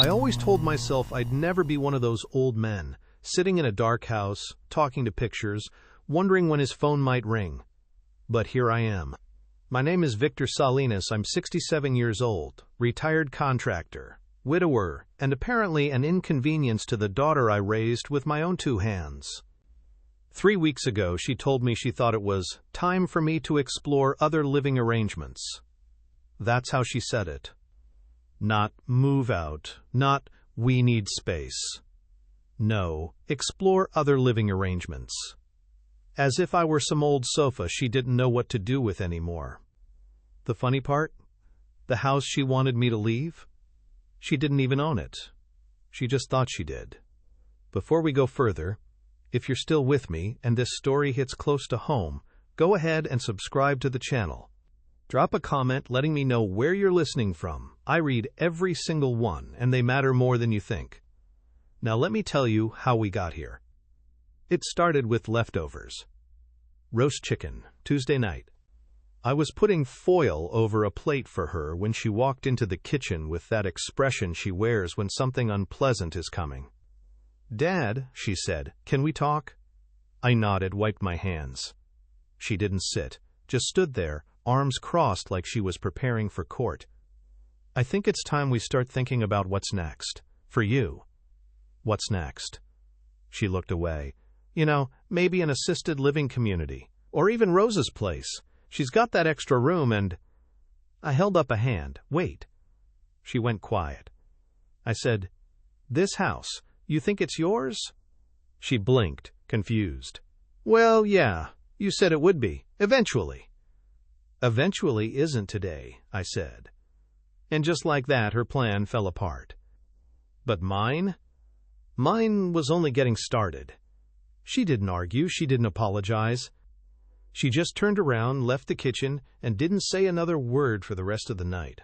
I always told myself I'd never be one of those old men, sitting in a dark house, talking to pictures, wondering when his phone might ring. But here I am. My name is Victor Salinas. I'm 67 years old, retired contractor, widower, and apparently an inconvenience to the daughter I raised with my own two hands. 3 weeks ago, she told me she thought it was time for me to explore other living arrangements. That's how she said it. Not move out, not we need space. No, explore other living arrangements. As if I were some old sofa she didn't know what to do with anymore. The funny part? The house she wanted me to leave? She didn't even own it. She just thought she did. Before we go further, if you're still with me and this story hits close to home, go ahead and subscribe to the channel. Drop a comment letting me know where you're listening from. I read every single one, and they matter more than you think. Now let me tell you how we got here. It started with leftovers. Roast chicken, Tuesday night. I was putting foil over a plate for her when she walked into the kitchen with that expression she wears when something unpleasant is coming. "Dad," she said, "can we talk?" I nodded, wiped my hands. She didn't sit, just stood there, arms crossed like she was preparing for court. "I think it's time we start thinking about what's next. For you." "What's next?" She looked away. "You know, maybe an assisted living community. Or even Rose's place. She's got that extra room and—" I held up a hand. "Wait." She went quiet. I said, "This house, you think it's yours?" She blinked, confused. "Well, yeah, you said it would be. Eventually." "Eventually isn't today," I said. And just like that, her plan fell apart. But mine? Mine was only getting started. She didn't argue, she didn't apologize. She just turned around, left the kitchen, and didn't say another word for the rest of the night.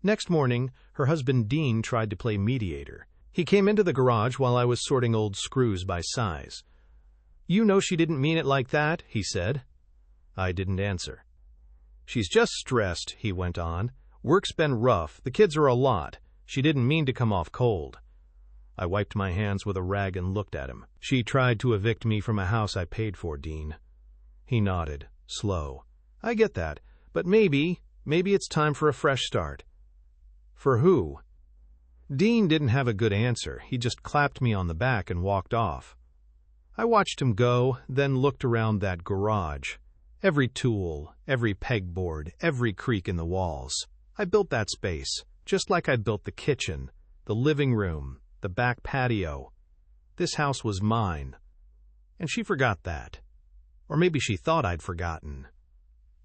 Next morning, her husband Dean tried to play mediator. He came into the garage while I was sorting old screws by size. "You know she didn't mean it like that," he said. I didn't answer. "She's just stressed," he went on. "Work's been rough, the kids are a lot. She didn't mean to come off cold." I wiped my hands with a rag and looked at him. "She tried to evict me from a house I paid for, Dean." He nodded, slow. "I get that, but maybe it's time for a fresh start." "For who?" Dean didn't have a good answer. He just clapped me on the back and walked off. I watched him go, then looked around that garage. Every tool, every pegboard, every creak in the walls. I built that space, just like I built the kitchen, the living room, the back patio. This house was mine. And she forgot that. Or maybe she thought I'd forgotten.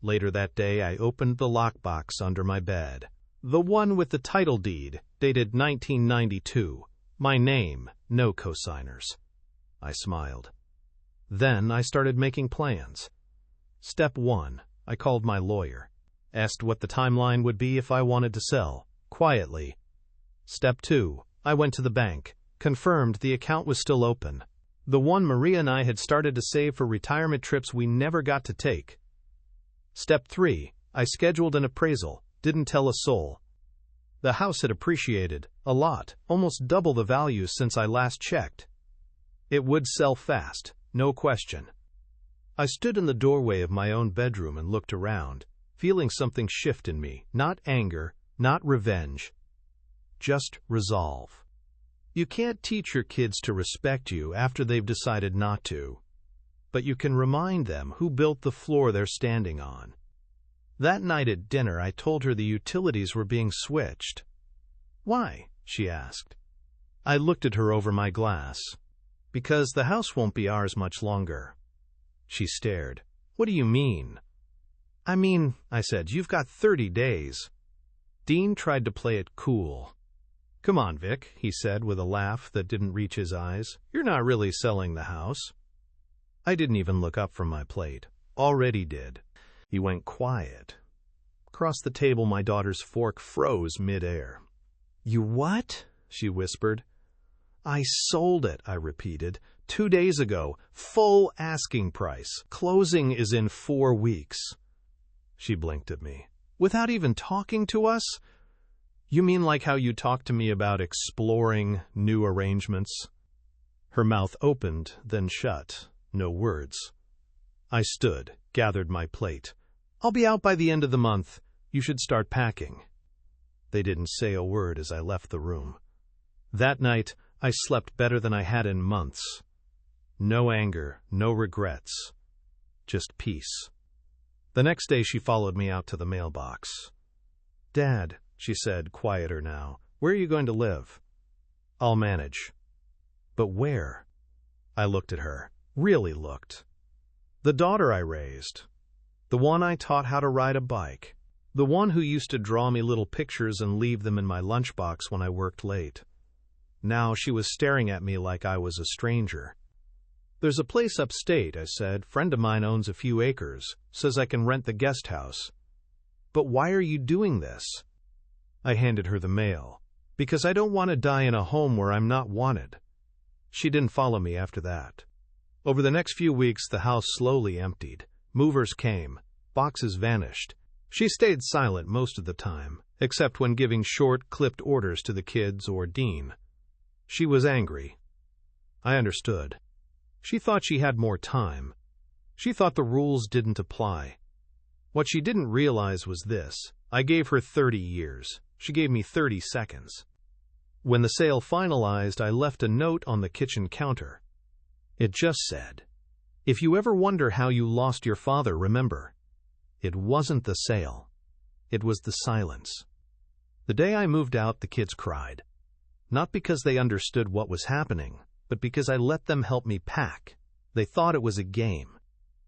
Later that day, I opened the lockbox under my bed. The one with the title deed, dated 1992. My name, no cosigners. I smiled. Then I started making plans. Step 1, I called my lawyer. Asked what the timeline would be if I wanted to sell, quietly. Step 2, I went to the bank, confirmed the account was still open. The one Maria and I had started to save for retirement trips we never got to take. Step 3, I scheduled an appraisal, didn't tell a soul. The house had appreciated, a lot, almost double the value since I last checked. It would sell fast, no question. I stood in the doorway of my own bedroom and looked around, feeling something shift in me, not anger, not revenge, just resolve. You can't teach your kids to respect you after they've decided not to, but you can remind them who built the floor they're standing on. That night at dinner, I told her the utilities were being switched. "Why?" she asked. I looked at her over my glass. "Because the house won't be ours much longer." She stared. "What do you mean?" "I mean," I said, "you've got 30 days. Dean tried to play it cool. "Come on, Vic," he said with a laugh that didn't reach his eyes. "You're not really selling the house." I didn't even look up from my plate. Already did. He went quiet. Across the table, my daughter's fork froze midair. "You what?" she whispered. "I sold it," I repeated. 2 days ago, full asking price. Closing is in 4 weeks. She blinked at me. "Without even talking to us?" You mean like how you talked to me about exploring new arrangements? Her mouth opened, then shut. No words. I stood, gathered my plate. I'll be out by the end of the month. You should start packing. They didn't say a word as I left the room. That night, I slept better than I had in months. No anger, no regrets. Just peace. The next day she followed me out to the mailbox. "Dad," she said, quieter now, "where are you going to live?" "I'll manage." "But where?" I looked at her, really looked. The daughter I raised. The one I taught how to ride a bike. The one who used to draw me little pictures and leave them in my lunchbox when I worked late. Now she was staring at me like I was a stranger. "There's a place upstate," I said. "Friend of mine owns a few acres. Says I can rent the guest house." "But why are you doing this?" I handed her the mail. "Because I don't want to die in a home where I'm not wanted." She didn't follow me after that. Over the next few weeks, the house slowly emptied. Movers came. Boxes vanished. She stayed silent most of the time, except when giving short, clipped orders to the kids or Dean. She was angry. I understood. She thought she had more time. She thought the rules didn't apply. What she didn't realize was this: I gave her 30 years. She gave me 30 seconds. When the sale finalized, I left a note on the kitchen counter. It just said, "If you ever wonder how you lost your father, remember, it wasn't the sale. It was the silence." The day I moved out, the kids cried. Not because they understood what was happening, but because I let them help me pack. They thought it was a game.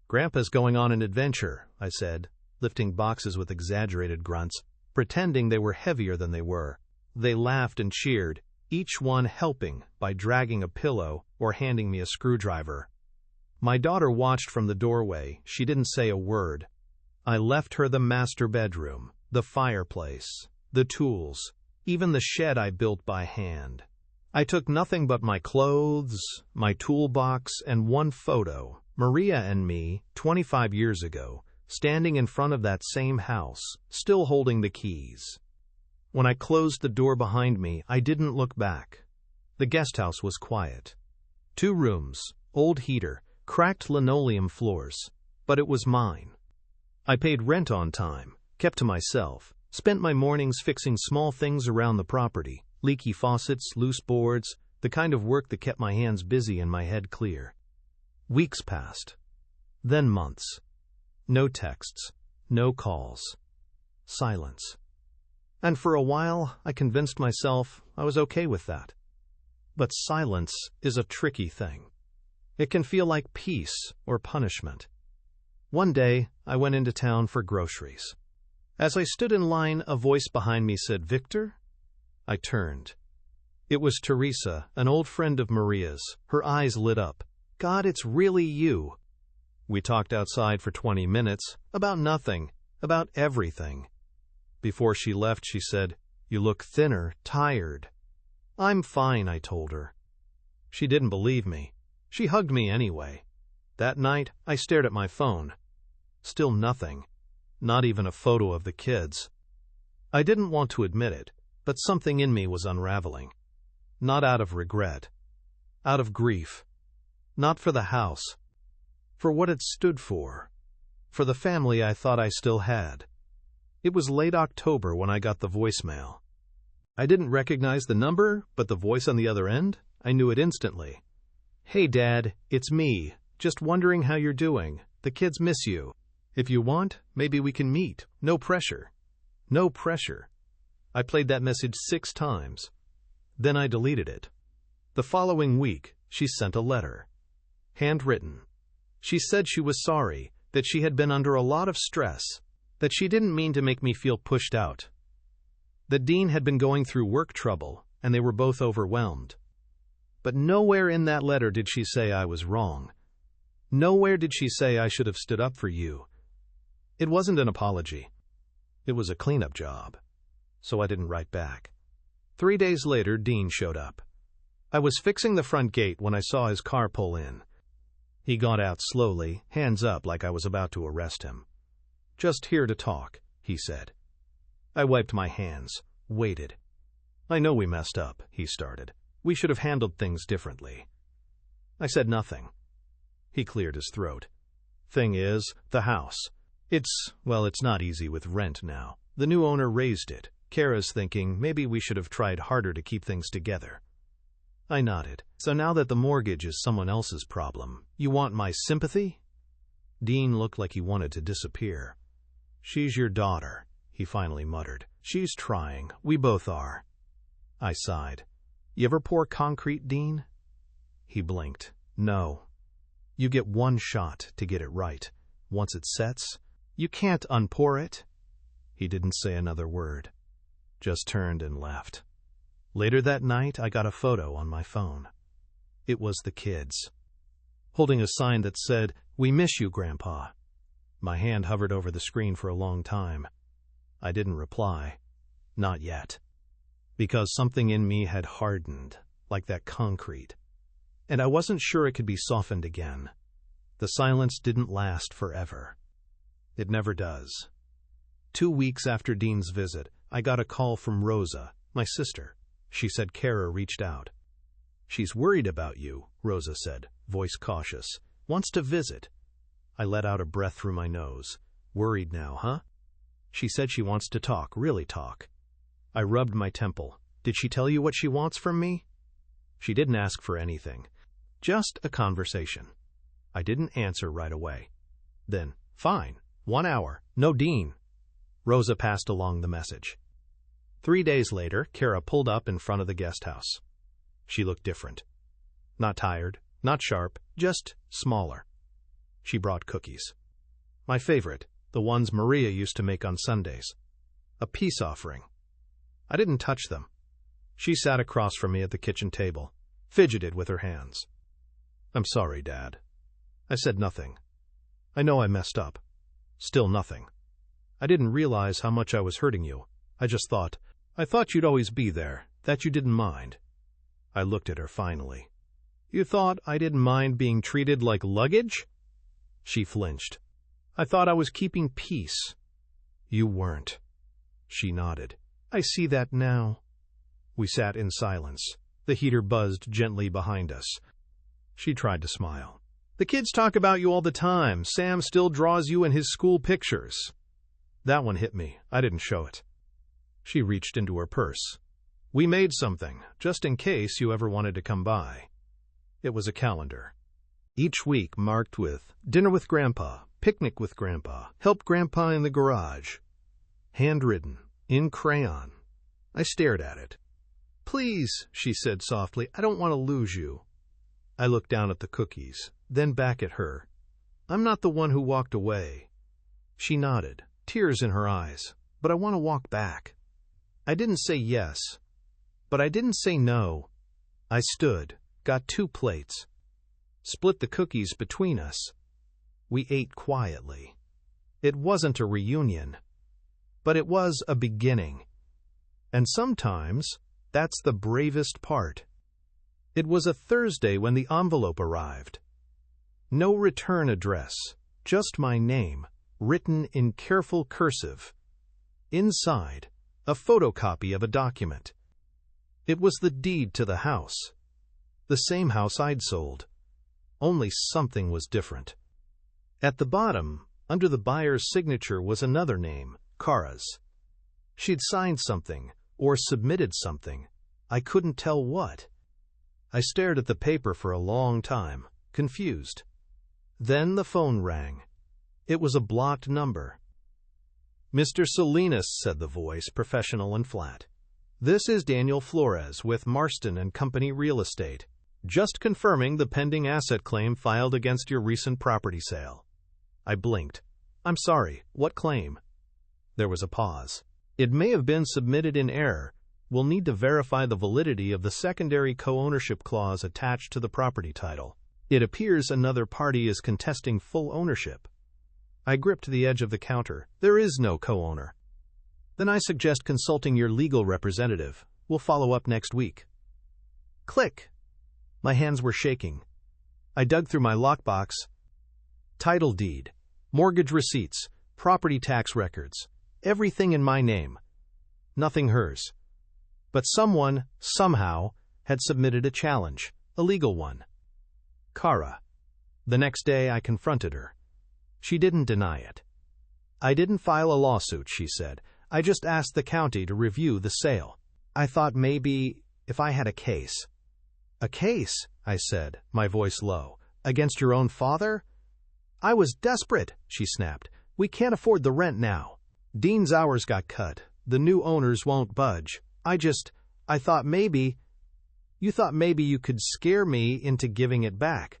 "Grandpa's going on an adventure," I said, lifting boxes with exaggerated grunts, pretending they were heavier than they were. They laughed and cheered, each one helping by dragging a pillow or handing me a screwdriver. My daughter watched from the doorway. She didn't say a word. I left her the master bedroom, the fireplace, the tools, even the shed I built by hand. I took nothing but my clothes, my toolbox, and one photo, Maria and me, 25 years ago, standing in front of that same house, still holding the keys. When I closed the door behind me, I didn't look back. The guest house was quiet. 2 rooms, old heater, cracked linoleum floors, but it was mine. I paid rent on time, kept to myself, spent my mornings fixing small things around the property, leaky faucets, loose boards, the kind of work that kept my hands busy and my head clear. Weeks passed. Then months. No texts, no calls. Silence. And for a while, I convinced myself I was okay with that. But silence is a tricky thing. It can feel like peace or punishment. One day, I went into town for groceries. As I stood in line, a voice behind me said, "Victor?" I turned. It was Teresa, an old friend of Maria's. Her eyes lit up. "God, it's really you." We talked outside for 20 minutes, about nothing, about everything. Before she left, she said, "You look thinner, tired." "I'm fine," I told her. She didn't believe me. She hugged me anyway. That night, I stared at my phone. Still nothing. Not even a photo of the kids. I didn't want to admit it, but something in me was unraveling. Not out of regret. Out of grief. Not for the house. For what it stood for. For the family I thought I still had. It was late October when I got the voicemail. I didn't recognize the number, but the voice on the other end, I knew it instantly. "Hey, Dad, it's me. Just wondering how you're doing. The kids miss you. If you want, maybe we can meet. No pressure." No pressure. I played that message 6 times. Then I deleted it. The following week, she sent a letter. Handwritten. She said she was sorry, that she had been under a lot of stress, that she didn't mean to make me feel pushed out. That Dean had been going through work trouble, and they were both overwhelmed. But nowhere in that letter did she say I was wrong. Nowhere did she say I should have stood up for you. It wasn't an apology. It was a cleanup job. So I didn't write back. 3 days later, Dean showed up. I was fixing the front gate when I saw his car pull in. He got out slowly, hands up like I was about to arrest him. "Just here to talk," he said. I wiped my hands. waited. "I know we messed up," he started. "We should have handled things differently." I said nothing. He cleared his throat. "Thing is, the house. It's not easy with rent now. The new owner raised it. Kara's thinking maybe we should have tried harder to keep things together." I nodded. "So now that the mortgage is someone else's problem, you want my sympathy?" Dean looked like he wanted to disappear. "She's your daughter," he finally muttered. "She's trying. We both are." I sighed. "You ever pour concrete, Dean?" He blinked. "No. You get one shot to get it right. Once it sets, you can't unpour it." He didn't say another word, just turned and left. Later that night, I got a photo on my phone. It was the kids, holding a sign that said, "We miss you, Grandpa." My hand hovered over the screen for a long time. I didn't reply. Not yet. Because something in me had hardened, like that concrete. And I wasn't sure it could be softened again. The silence didn't last forever. It never does. 2 weeks after Dean's visit, I got a call from Rosa, my sister. She said Kara reached out. "She's worried about you," Rosa said, voice cautious. "Wants to visit." I let out a breath through my nose. "Worried now, huh?" "She said she wants to talk, really talk." I rubbed my temple. "Did she tell you what she wants from me?" "She didn't ask for anything. Just a conversation." I didn't answer right away. Then, "Fine. 1 hour. No Dean." Rosa passed along the message. 3 days later, Kara pulled up in front of the guest house. She looked different. Not tired, not sharp, just smaller. She brought cookies. My favorite, the ones Maria used to make on Sundays. A peace offering. I didn't touch them. She sat across from me at the kitchen table, fidgeted with her hands. "I'm sorry, Dad." I said nothing. "I know I messed up." Still nothing. "I didn't realize how much I was hurting you. I thought you'd always be there, that you didn't mind." I looked at her finally. "You thought I didn't mind being treated like luggage?" She flinched. "I thought I was keeping peace." "You weren't." She nodded. "I see that now." We sat in silence. The heater buzzed gently behind us. She tried to smile. "The kids talk about you all the time. Sam still draws you in his school pictures." That one hit me. I didn't show it. She reached into her purse. "We made something, just in case you ever wanted to come by." It was a calendar. Each week marked with dinner with Grandpa, picnic with Grandpa, help Grandpa in the garage. Handwritten, in crayon. I stared at it. "Please," she said softly, "I don't want to lose you." I looked down at the cookies, then back at her. "I'm not the one who walked away." She nodded, tears in her eyes. "But I want to walk back." I didn't say yes, but I didn't say no. I stood, got 2 plates, split the cookies between us. We ate quietly. It wasn't a reunion, but it was a beginning. And sometimes that's the bravest part. It was a Thursday when the envelope arrived. No return address, just my name, written in careful cursive. Inside, a photocopy of a document. It was the deed to the house. The same house I'd sold. Only something was different. At the bottom, under the buyer's signature, was another name, Kara's. She'd signed something, or submitted something. I couldn't tell what. I stared at the paper for a long time, confused. Then the phone rang. It was a blocked number. "Mr. Salinas," said the voice, professional and flat. "This is Daniel Flores with Marston and Company Real Estate. Just confirming the pending asset claim filed against your recent property sale." I blinked. "I'm sorry, what claim?" There was a pause. "It may have been submitted in error. We'll need to verify the validity of the secondary co-ownership clause attached to the property title. It appears another party is contesting full ownership." I gripped the edge of the counter. "There is no co-owner." "Then I suggest consulting your legal representative. We'll follow up next week." Click! My hands were shaking. I dug through my lockbox. Title deed, mortgage receipts, property tax records, everything in my name. Nothing hers. But someone, somehow, had submitted a challenge, a legal one. Kara. The next day I confronted her. She didn't deny it. "I didn't file a lawsuit," she said. "I just asked the county to review the sale. I thought maybe if I had a case." "A case?" I said, my voice low. "Against your own father?" "I was desperate," she snapped. "We can't afford the rent now. Dean's hours got cut. The new owners won't budge. I thought maybe... You thought maybe you could scare me into giving it back."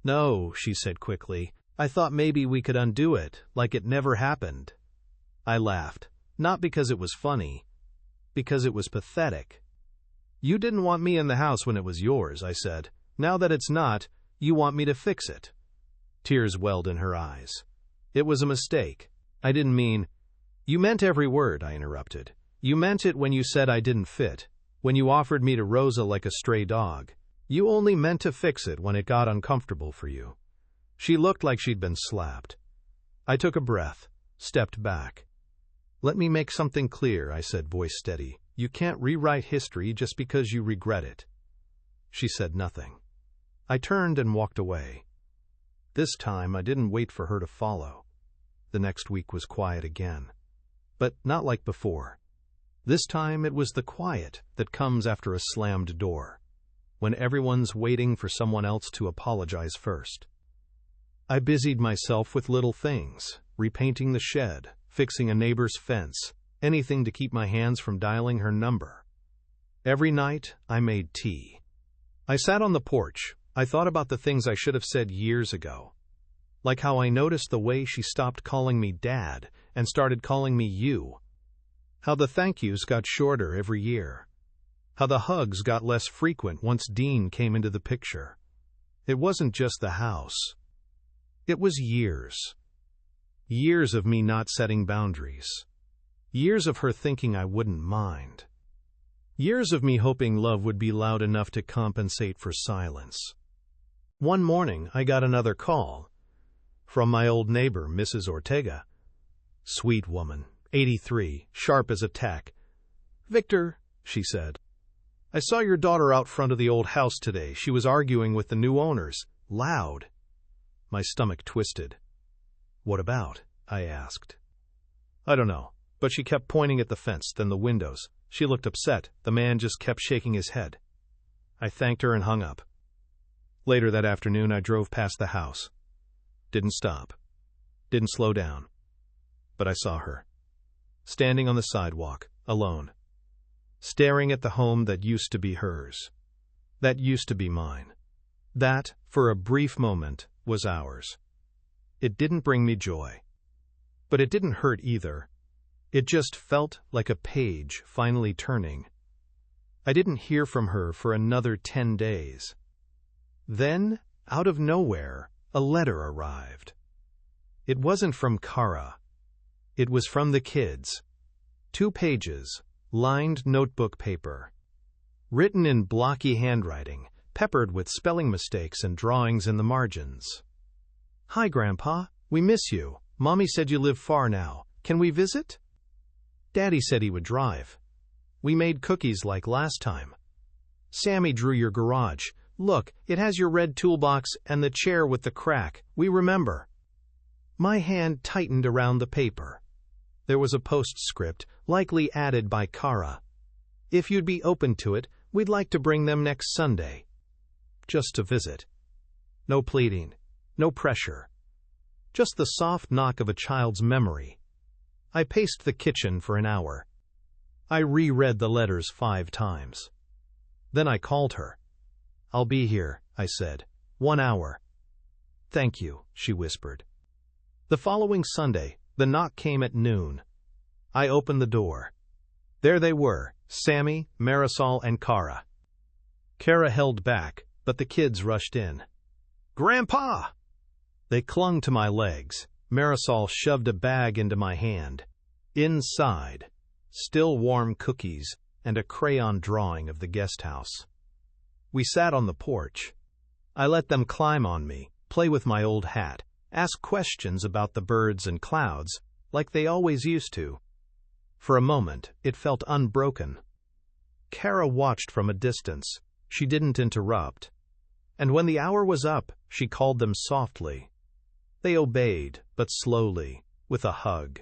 "No," she said quickly. "I thought maybe we could undo it, like it never happened." I laughed, not because it was funny, because it was pathetic. "You didn't want me in the house when it was yours," I said. "Now that it's not, you want me to fix it." Tears welled in her eyes. "It was a mistake. I didn't mean—" "You meant every word," I interrupted. "You meant it when you said I didn't fit, when you offered me to Rosa like a stray dog. You only meant to fix it when it got uncomfortable for you." She looked like she'd been slapped. I took a breath, stepped back. "Let me make something clear," I said, voice steady. "You can't rewrite history just because you regret it." She said nothing. I turned and walked away. This time I didn't wait for her to follow. The next week was quiet again. But not like before. This time it was the quiet that comes after a slammed door, when everyone's waiting for someone else to apologize first. I busied myself with little things, repainting the shed, fixing a neighbor's fence, anything to keep my hands from dialing her number. Every night I made tea. I sat on the porch. I thought about the things I should have said years ago. Like how I noticed the way she stopped calling me Dad and started calling me you. How the thank yous got shorter every year. How the hugs got less frequent once Dean came into the picture. It wasn't just the house. It was years. Years of me not setting boundaries. Years of her thinking I wouldn't mind. Years of me hoping love would be loud enough to compensate for silence. One morning I got another call. From my old neighbor, Mrs. Ortega. Sweet woman, 83, sharp as a tack. "Victor," she said, "I saw your daughter out front of the old house today. She was arguing with the new owners. Loud." My stomach twisted. "What about?" I asked. "I don't know, but she kept pointing at the fence, then the windows. She looked upset. The man just kept shaking his head." I thanked her and hung up. Later that afternoon I drove past the house. Didn't stop. Didn't slow down. But I saw her. Standing on the sidewalk, alone. Staring at the home that used to be hers. That used to be mine. That, for a brief moment, was ours. It didn't bring me joy. But it didn't hurt either. It just felt like a page finally turning. I didn't hear from her for another 10 days. Then, out of nowhere, a letter arrived. It wasn't from Kara. It was from the kids. 2 pages, lined notebook paper. Written in blocky handwriting, peppered with spelling mistakes and drawings in the margins. "Hi, Grandpa. We miss you. Mommy said you live far now. Can we visit? Daddy said he would drive. We made cookies like last time. Sammy drew your garage. Look, it has your red toolbox and the chair with the crack. We remember." My hand tightened around the paper. There was a postscript, likely added by Kara. "If you'd be open to it, we'd like to bring them next Sunday." Just to visit. No pleading, no pressure. Just the soft knock of a child's memory. I paced the kitchen for an hour. I reread the letters 5 times. Then I called her. "I'll be here," I said. 1 hour. "Thank you," she whispered. The following Sunday, the knock came at noon. I opened the door. There they were, Sammy, Marisol, and Kara. Kara held back, but the kids rushed in. "Grandpa!" They clung to my legs. Marisol shoved a bag into my hand. Inside, still warm cookies and a crayon drawing of the guest house. We sat on the porch. I let them climb on me, play with my old hat, ask questions about the birds and clouds, like they always used to. For a moment, it felt unbroken. Kara watched from a distance. She didn't interrupt. And when the hour was up, she called them softly. They obeyed, but slowly, with a hug,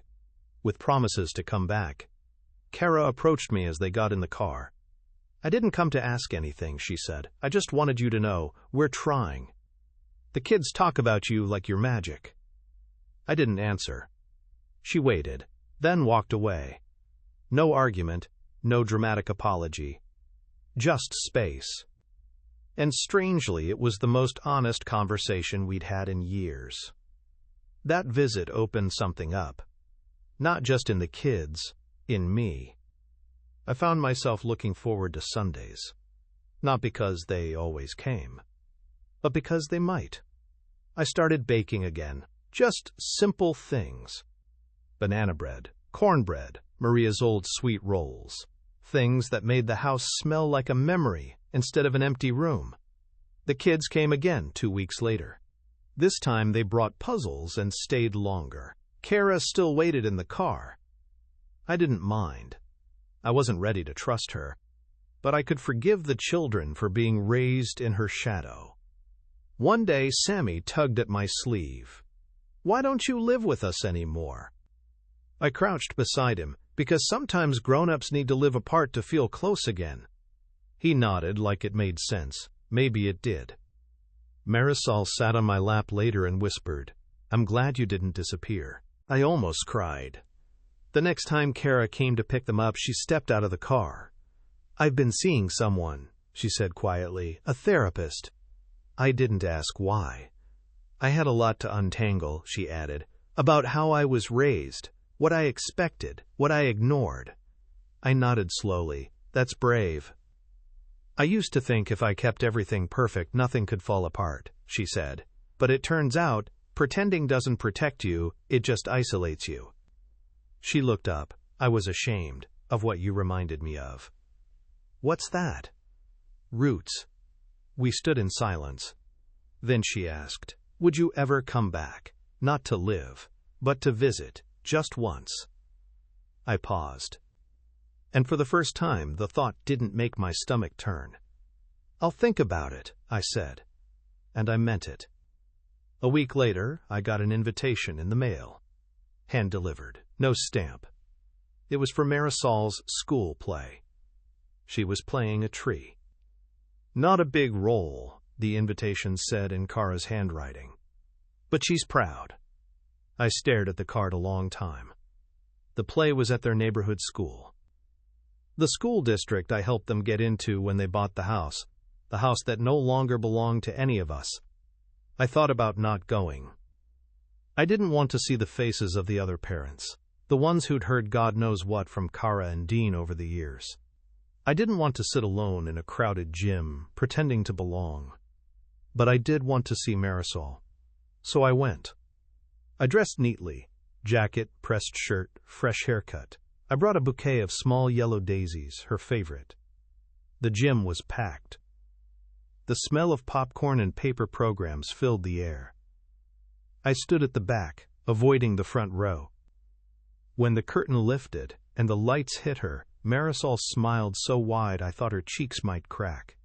with promises to come back. Kara approached me as they got in the car. "I didn't come to ask anything," she said. "I just wanted you to know, we're trying. The kids talk about you like you're magic." I didn't answer. She waited, then walked away. No argument, no dramatic apology. Just space. And strangely, it was the most honest conversation we'd had in years. That visit opened something up. Not just in the kids, in me. I found myself looking forward to Sundays. Not because they always came, but because they might. I started baking again. Just simple things. Banana bread, cornbread, Maria's old sweet rolls. Things that made the house smell like a memory instead of an empty room. The kids came again 2 weeks later. This time they brought puzzles and stayed longer. Kara still waited in the car. I didn't mind. I wasn't ready to trust her, but I could forgive the children for being raised in her shadow. One day Sammy tugged at my sleeve. "Why don't you live with us anymore?" I crouched beside him, because sometimes grown-ups need to live apart to feel close again. He nodded like it made sense. Maybe it did. Marisol sat on my lap later and whispered, "I'm glad you didn't disappear." I almost cried. The next time Kara came to pick them up, she stepped out of the car. "I've been seeing someone," she said quietly, "a therapist." I didn't ask why. I had a lot to untangle, she added, about how I was raised, what I expected, what I ignored. I nodded slowly. "That's brave." "I used to think if I kept everything perfect, nothing could fall apart," she said. "But it turns out, pretending doesn't protect you, it just isolates you." She looked up. I was ashamed of what you reminded me of. "What's that?" "Roots." We stood in silence. Then she asked, "Would you ever come back? Not to live, but to visit, just once?" I paused. And for the first time, the thought didn't make my stomach turn. "I'll think about it," I said. And I meant it. A week later, I got an invitation in the mail. Hand-delivered, no stamp. It was for Marisol's school play. She was playing a tree. Not a big role, the invitation said in Kara's handwriting. But she's proud. I stared at the card a long time. The play was at their neighborhood school. The school district I helped them get into when they bought the house that no longer belonged to any of us. I thought about not going. I didn't want to see the faces of the other parents, the ones who'd heard God knows what from Kara and Dean over the years. I didn't want to sit alone in a crowded gym, pretending to belong. But I did want to see Marisol. So I went. I dressed neatly, jacket, pressed shirt, fresh haircut. I brought a bouquet of small yellow daisies, her favorite. The gym was packed. The smell of popcorn and paper programs filled the air. I stood at the back, avoiding the front row. When the curtain lifted and the lights hit her, Marisol smiled so wide I thought her cheeks might crack.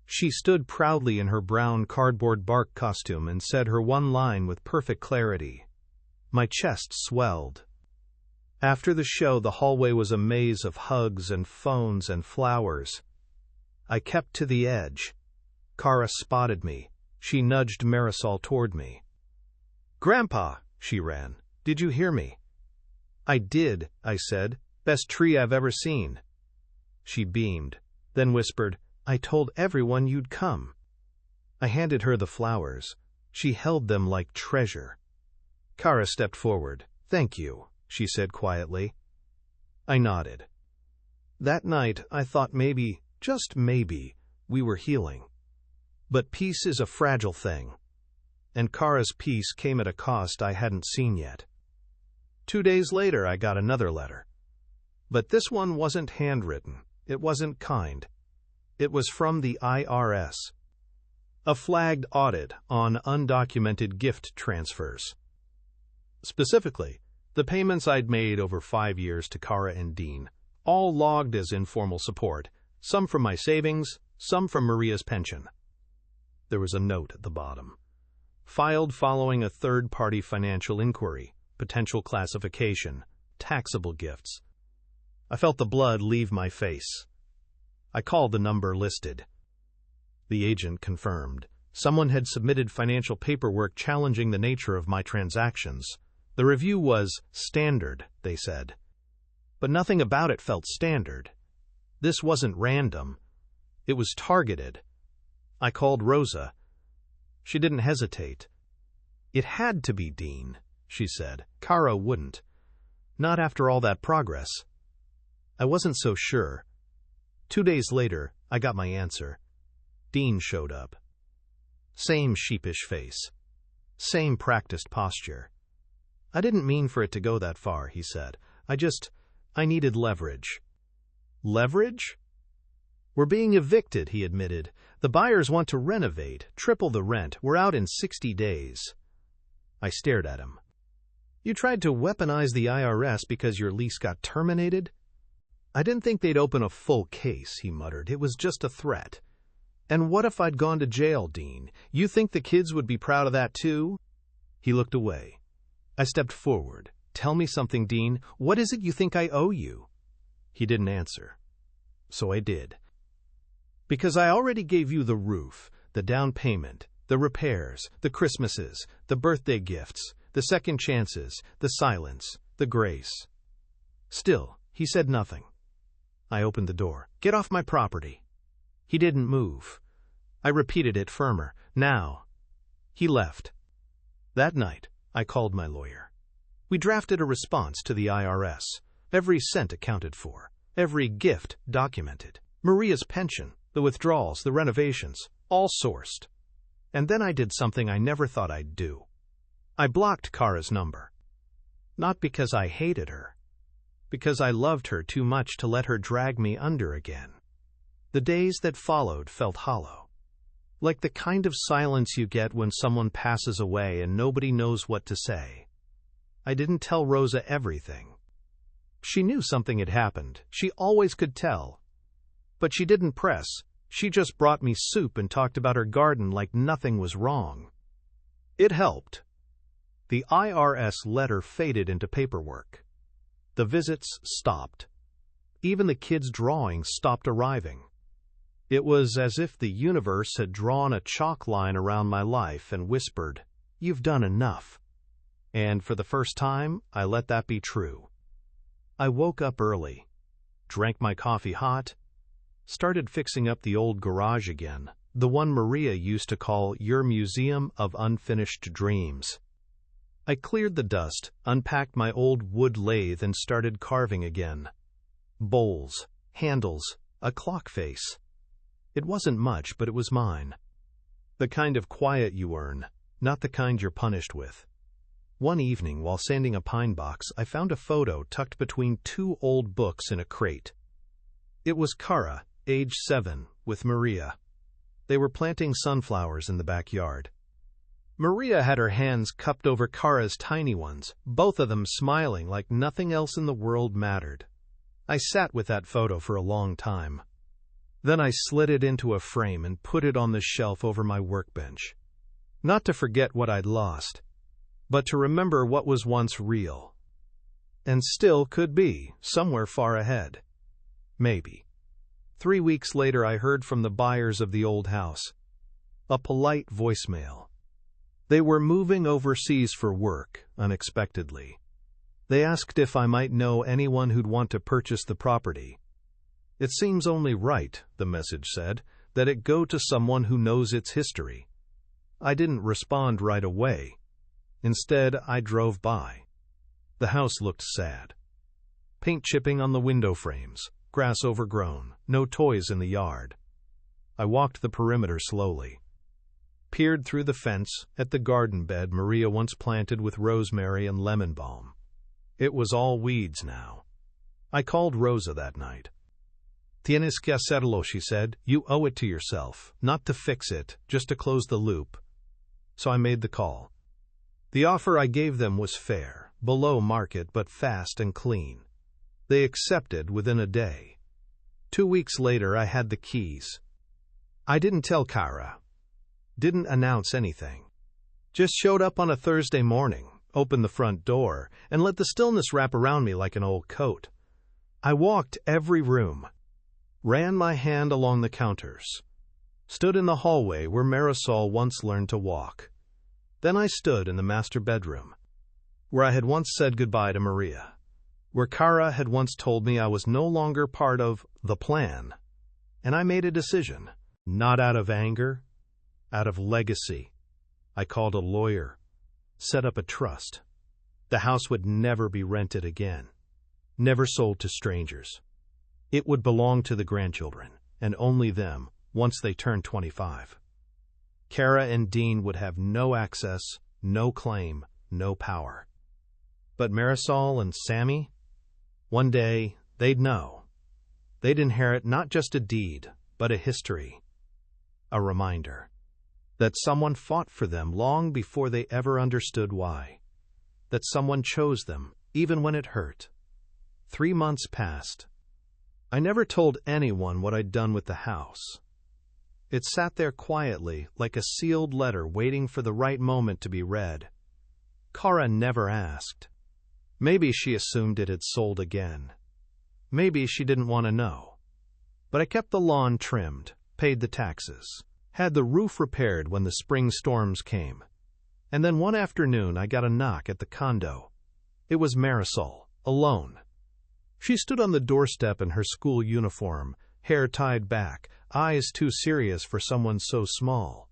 She stood proudly in her brown cardboard bark costume and said her one line with perfect clarity. My chest swelled. After the show, the hallway was a maze of hugs and phones and flowers. I kept to the edge. Kara spotted me. She nudged Marisol toward me. "Grandpa," she ran, "did you hear me?" "I did," I said. "Best tree I've ever seen." She beamed, then whispered, "I told everyone you'd come." I handed her the flowers. She held them like treasure. Kara stepped forward. "Thank you," she said quietly. I nodded. That night, I thought maybe, just maybe, we were healing. But peace is a fragile thing. And Kara's peace came at a cost I hadn't seen yet. 2 days later, I got another letter. But this one wasn't handwritten. It wasn't kind. It was from the IRS. A flagged audit on undocumented gift transfers. Specifically, the payments I'd made over 5 years to Kara and Dean, all logged as informal support, some from my savings, some from Maria's pension. There was a note at the bottom. Filed following a third-party financial inquiry, potential classification, taxable gifts. I felt the blood leave my face. I called the number listed. The agent confirmed. Someone had submitted financial paperwork challenging the nature of my transactions. The review was standard, they said. But nothing about it felt standard. This wasn't random. It was targeted. I called Rosa. She didn't hesitate. It had to be Dean, she said. Kara wouldn't. Not after all that progress. I wasn't so sure. 2 days later, I got my answer. Dean showed up. Same sheepish face. Same practiced posture. I didn't mean for it to go that far, he said. I needed leverage. Leverage? We're being evicted, he admitted. The buyers want to renovate, triple the rent. We're out in 60 days. I stared at him. You tried to weaponize the IRS because your lease got terminated? I didn't think they'd open a full case, he muttered. It was just a threat. And what if I'd gone to jail, Dean? You think the kids would be proud of that too? He looked away. I stepped forward. Tell me something, Dean. What is it you think I owe you? He didn't answer. So I did. Because I already gave you the roof, the down payment, the repairs, the Christmases, the birthday gifts, the second chances, the silence, the grace. Still, he said nothing. I opened the door. Get off my property. He didn't move. I repeated it firmer. Now. He left. That night, I called my lawyer. We drafted a response to the IRS. Every cent accounted for. Every gift documented. Maria's pension, the withdrawals, the renovations, all sourced. And then I did something I never thought I'd do. I blocked Kara's number. Not because I hated her. Because I loved her too much to let her drag me under again. The days that followed felt hollow. Like the kind of silence you get when someone passes away and nobody knows what to say. I didn't tell Rosa everything. She knew something had happened. She always could tell. But she didn't press. She just brought me soup and talked about her garden like nothing was wrong. It helped. The IRS letter faded into paperwork. The visits stopped. Even the kids' drawings stopped arriving. It was as if the universe had drawn a chalk line around my life and whispered, "You've done enough." And for the first time, I let that be true. I woke up early, drank my coffee hot, started fixing up the old garage again, the one Maria used to call your museum of unfinished dreams. I cleared the dust, unpacked my old wood lathe and started carving again. Bowls, handles, a clock face. It wasn't much, but it was mine. The kind of quiet you earn, not the kind you're punished with. One evening, while sanding a pine box, I found a photo tucked between 2 old books in a crate. It was Kara, age 7, with Maria. They were planting sunflowers in the backyard. Maria had her hands cupped over Kara's tiny ones, both of them smiling like nothing else in the world mattered. I sat with that photo for a long time. Then I slid it into a frame and put it on the shelf over my workbench. Not to forget what I'd lost, but to remember what was once real. And still could be, somewhere far ahead. Maybe. 3 weeks later I heard from the buyers of the old house. A polite voicemail. They were moving overseas for work, unexpectedly. They asked if I might know anyone who'd want to purchase the property. It seems only right, the message said, that it go to someone who knows its history. I didn't respond right away. Instead, I drove by. The house looked sad. Paint chipping on the window frames, grass overgrown, no toys in the yard. I walked the perimeter slowly. Peered through the fence at the garden bed Maria once planted with rosemary and lemon balm. It was all weeds now. I called Rosa that night. Tienes que hacerlo, she said. You owe it to yourself, not to fix it, just to close the loop. So I made the call. The offer I gave them was fair, below market but fast and clean. They accepted within a day. 2 weeks later, I had the keys. I didn't tell Kara. Didn't announce anything. Just showed up on a Thursday morning, opened the front door, and let the stillness wrap around me like an old coat. I walked every room, ran my hand along the counters, stood in the hallway where Marisol once learned to walk. Then I stood in the master bedroom, where I had once said goodbye to Maria, where Kara had once told me I was no longer part of the plan, and I made a decision, not out of anger, out of legacy. I called a lawyer, set up a trust. The house would never be rented again, never sold to strangers. It would belong to the grandchildren, and only them, once they turned 25. Kara and Dean would have no access, no claim, no power. But Marisol and Sammy? One day, they'd know. They'd inherit not just a deed, but a history. A reminder that someone fought for them long before they ever understood why. That someone chose them, even when it hurt. 3 months passed. I never told anyone what I'd done with the house. It sat there quietly, like a sealed letter waiting for the right moment to be read. Kara never asked. Maybe she assumed it had sold again. Maybe she didn't want to know. But I kept the lawn trimmed, paid the taxes, had the roof repaired when the spring storms came. And then one afternoon I got a knock at the condo. It was Marisol, alone. She stood on the doorstep in her school uniform, hair tied back, eyes too serious for someone so small.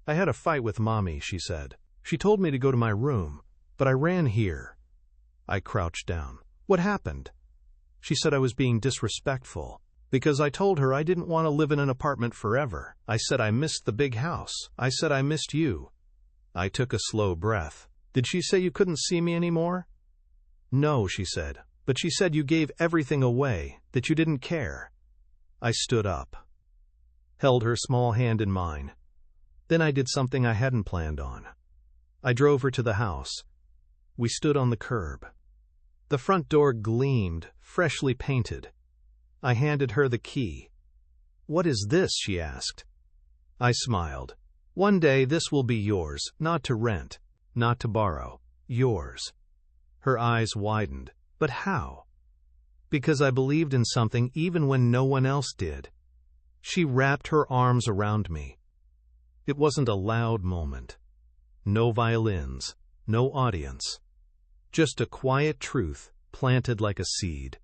"I had a fight with Mommy," she said. "She told me to go to my room, but I ran here." I crouched down. "What happened?" She said I was being disrespectful, because I told her I didn't want to live in an apartment forever. I said I missed the big house. I said I missed you. I took a slow breath. "Did she say you couldn't see me anymore?" "No," she said, "but she said you gave everything away, that you didn't care." I stood up, held her small hand in mine. Then I did something I hadn't planned on. I drove her to the house. We stood on the curb. The front door gleamed, freshly painted. I handed her the key. "What is this?" she asked. I smiled. "One day this will be yours, not to rent, not to borrow. Yours." Her eyes widened. "But how?" "Because I believed in something even when no one else did." She wrapped her arms around me. It wasn't a loud moment. No violins, no audience. Just a quiet truth planted like a seed.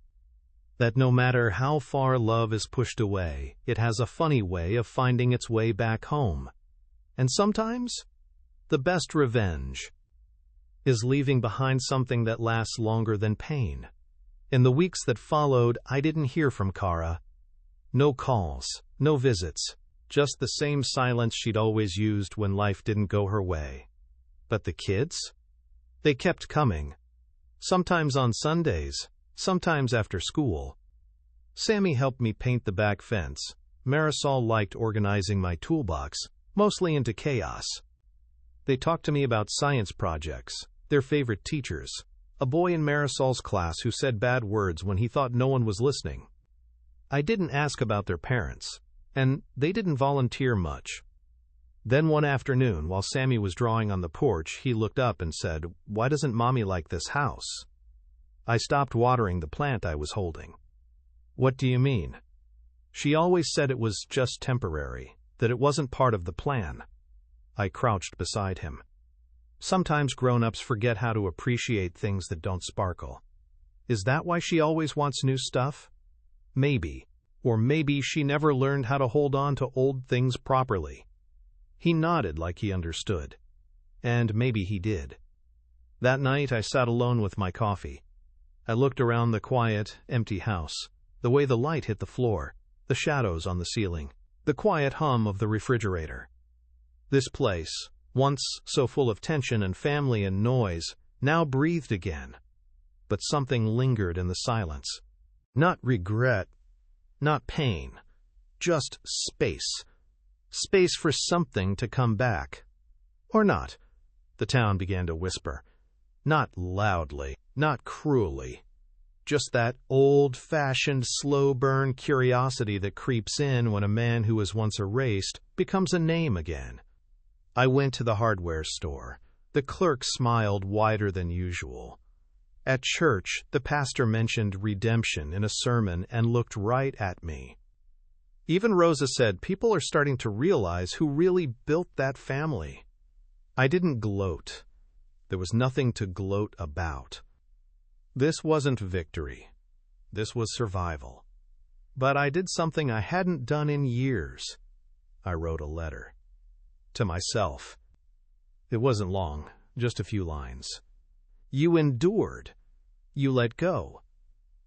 That no matter how far love is pushed away, it has a funny way of finding its way back home. And sometimes, the best revenge is leaving behind something that lasts longer than pain. In the weeks that followed, I didn't hear from Kara. No calls, no visits, just the same silence she'd always used when life didn't go her way. But the kids? They kept coming. Sometimes on Sundays, sometimes after school. Sammy helped me paint the back fence. Marisol liked organizing my toolbox, mostly into chaos. They talked to me about science projects, their favorite teachers, a boy in Marisol's class who said bad words when he thought no one was listening. I didn't ask about their parents, and they didn't volunteer much. Then one afternoon, while Sammy was drawing on the porch, he looked up and said, "Why doesn't Mommy like this house?" I stopped watering the plant I was holding. "What do you mean?" She always said it was just temporary, that it wasn't part of the plan. I crouched beside him. Sometimes grown-ups forget how to appreciate things that don't sparkle. Is that why she always wants new stuff? Maybe. Or maybe she never learned how to hold on to old things properly. He nodded like he understood. And maybe he did. That night I sat alone with my coffee. I looked around the quiet, empty house, the way the light hit the floor, the shadows on the ceiling, the quiet hum of the refrigerator. This place, once so full of tension and family and noise, now breathed again. But something lingered in the silence. Not regret, not pain, just space. Space for something to come back. Or not, the town began to whisper. Not loudly, not cruelly. just that old-fashioned slow-burn curiosity that creeps in when a man who was once erased becomes a name again. I went to the hardware store. The clerk smiled wider than usual. At church, the pastor mentioned redemption in a sermon and looked right at me. Even Rosa said people are starting to realize who really built that family. I didn't gloat. There was nothing to gloat about. This wasn't victory. This was survival. But I did something I hadn't done in years. I wrote a letter. To myself. It wasn't long, just a few lines. You endured. You let go.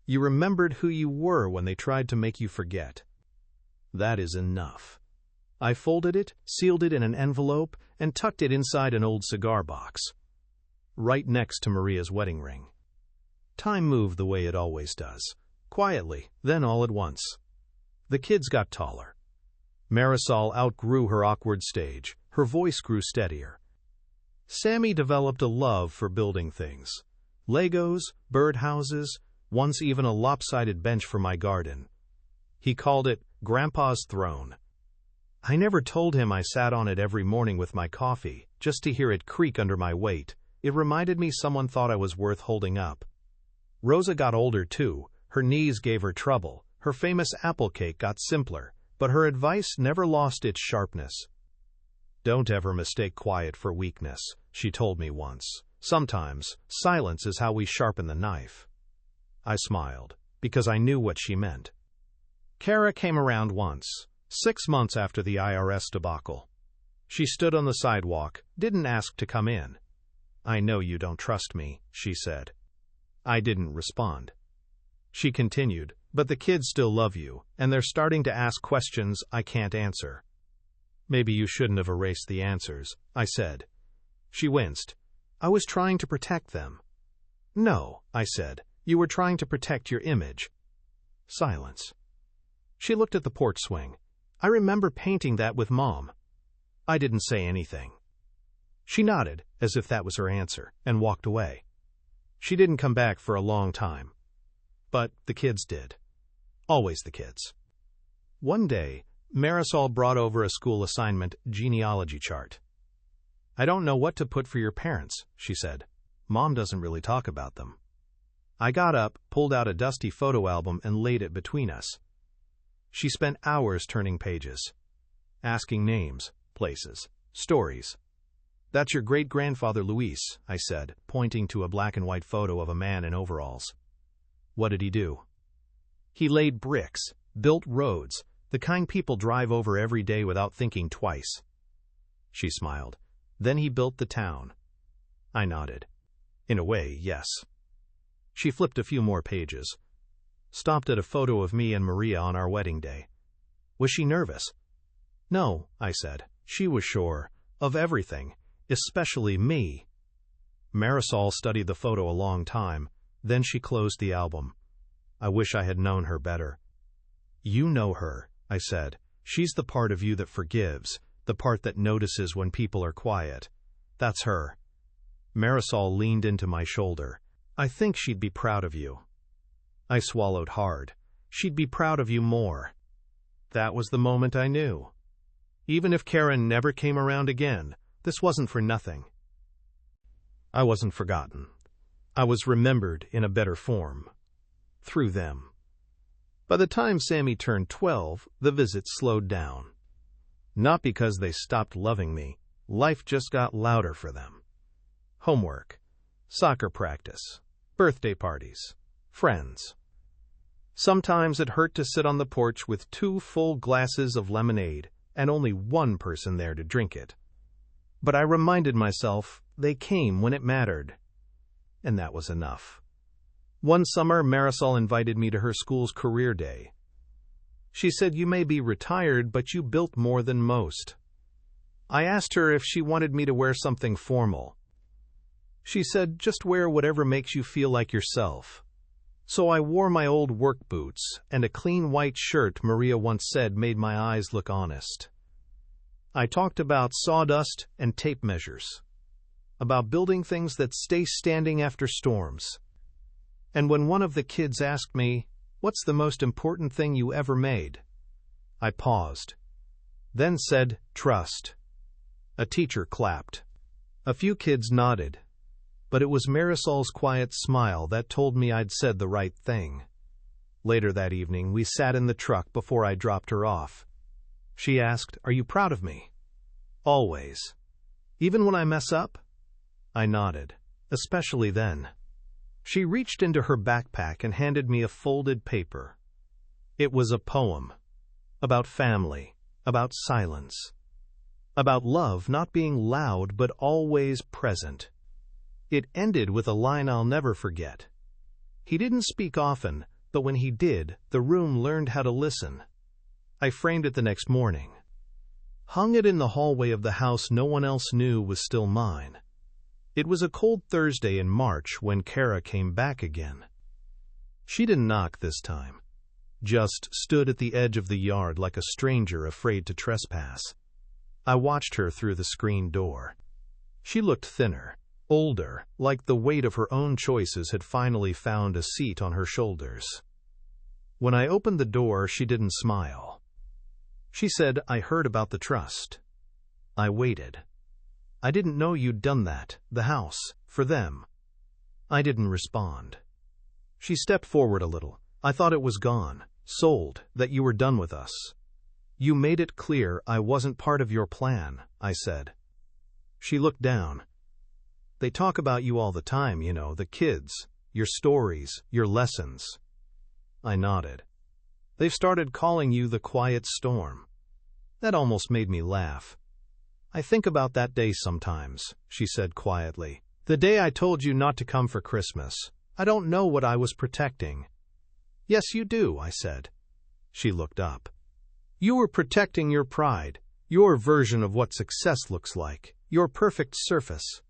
You remembered who you were when they tried to make you forget. That is enough. I folded it, sealed it in an envelope, and tucked it inside an old cigar box, right next to Maria's wedding ring. Time moved the way it always does, quietly, then all at once. The kids got taller. Marisol outgrew her awkward stage. Her voice grew steadier. Sammy developed a love for building things. Legos, birdhouses, once even a lopsided bench for my garden. He called it Grandpa's Throne. I never told him I sat on it every morning with my coffee, just to hear it creak under my weight. It reminded me someone thought I was worth holding up. Rosa got older too. Her knees gave her trouble. Her famous apple cake got simpler, but her advice never lost its sharpness. Don't ever mistake quiet for weakness, she told me once. Sometimes, silence is how we sharpen the knife. I smiled, because I knew what she meant. Kara came around once, 6 months after the IRS debacle. She stood on the sidewalk, didn't ask to come in. I know you don't trust me, she said. I didn't respond. She continued, but the kids still love you, and they're starting to ask questions I can't answer. Maybe you shouldn't have erased the answers, I said. She winced. I was trying to protect them. No, I said, you were trying to protect your image. Silence. She looked at the porch swing. I remember painting that with Mom. I didn't say anything. She nodded, as if that was her answer, and walked away. She didn't come back for a long time. But the kids did. Always the kids. One day, Marisol brought over a school assignment genealogy chart. I don't know what to put for your parents, she said. Mom doesn't really talk about them. I got up, pulled out a dusty photo album, and laid it between us. She spent hours turning pages, asking names, places, stories. That's your great-grandfather Luis, I said, pointing to a black-and-white photo of a man in overalls. What did he do? He laid bricks, built roads, the kind people drive over every day without thinking twice. She smiled. Then he built the town. I nodded. In a way, yes. She flipped a few more pages. Stopped at a photo of me and Maria on our wedding day. Was she nervous? No, I said. She was sure of everything, especially me. Marisol studied the photo a long time. Then she closed the album. I wish I had known her better. You know her, I said. She's the part of you that forgives, the part that notices when people are quiet. That's her. Marisol leaned into my shoulder. I think she'd be proud of you. I swallowed hard. She'd be proud of you more. That was the moment I knew. Even if Karen never came around again, this wasn't for nothing. I wasn't forgotten. I was remembered in a better form. Through them. By the time Sammy turned 12, the visits slowed down. Not because they stopped loving me. Life just got louder for them. Homework, soccer practice, birthday parties, friends. Sometimes it hurt to sit on the porch with 2 full glasses of lemonade and only one person there to drink it. But I reminded myself they came when it mattered. And that was enough. One summer, Marisol invited me to her school's career day. She said, "You may be retired, but you built more than most." I asked her if she wanted me to wear something formal. She said, "Just wear whatever makes you feel like yourself." So I wore my old work boots and a clean white shirt Maria once said made my eyes look honest. I talked about sawdust and tape measures, about building things that stay standing after storms. And when one of the kids asked me, "What's the most important thing you ever made?" I paused, then said, "Trust." A teacher clapped. A few kids nodded, but it was Marisol's quiet smile that told me I'd said the right thing. Later that evening, we sat in the truck before I dropped her off. She asked, "Are you proud of me?" "Always. Even when I mess up?" I nodded. "Especially then." She reached into her backpack and handed me a folded paper. It was a poem. About family. About silence. About love not being loud but always present. It ended with a line I'll never forget. He didn't speak often, but when he did, the room learned how to listen. I framed it the next morning. Hung it in the hallway of the house no one else knew was still mine. It was a cold Thursday in March when Kara came back again. She didn't knock this time, just stood at the edge of the yard like a stranger afraid to trespass. I watched her through the screen door. She looked thinner, older, like the weight of her own choices had finally found a seat on her shoulders. When I opened the door, she didn't smile. She said, "I heard about the trust." I waited. "I didn't know you'd done that, the house, for them." I didn't respond. She stepped forward a little. "I thought it was gone, sold, that you were done with us." "You made it clear I wasn't part of your plan," I said. She looked down. "They talk about you all the time, you know, the kids, your stories, your lessons." I nodded. "They've started calling you the quiet storm." That almost made me laugh. "I think about that day sometimes," she said quietly. "The day I told you not to come for Christmas. I don't know what I was protecting." "Yes, you do," I said. She looked up. "You were protecting your pride, your version of what success looks like, your perfect surface."